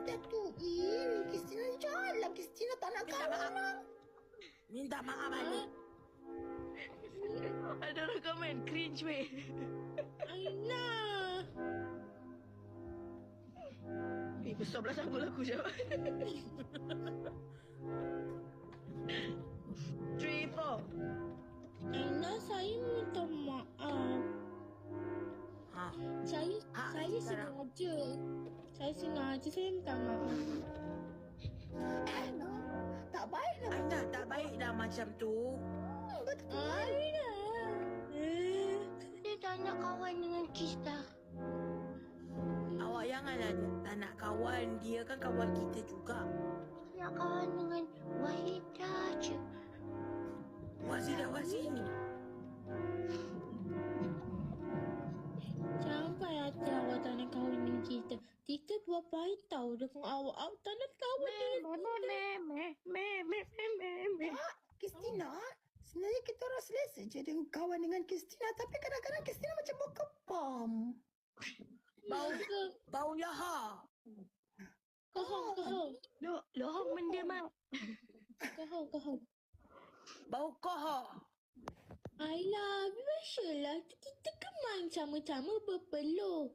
dah tu. Kristina jalan. Kristina tak nak kawan. Minta maaf balik. Ada orang komen cringe weh. Aina. Besar belah sanggul aku je. 3, 4. Aina, saya minta maaf. Ha. Saya sekarang. sengaja. Saya minta maaf. Aina, tak baiklah. Aina tak baik dah macam tu. Betul. Aina. Dia tak nak kawan dengan Krista. Awak janganlah tak nak kawan. Dia kan kawan kita juga. Nak kawan dengan Wahidah je. Wazir sini. Sampai hati awak tak nak kahwin dengan kita. Kita buat baik tau dengan awak. Awak tak nak kahwin dengan Kristina, sebenarnya kita orang selesa je dengan kawan dengan Kristina. Tapi kadang-kadang Kristina macam berkepam. Bau yaha. Kahau. Lohong mendiam. Kahau. Bau koha. Ayla, biasalah. Kita kan main sama-sama berpeluh.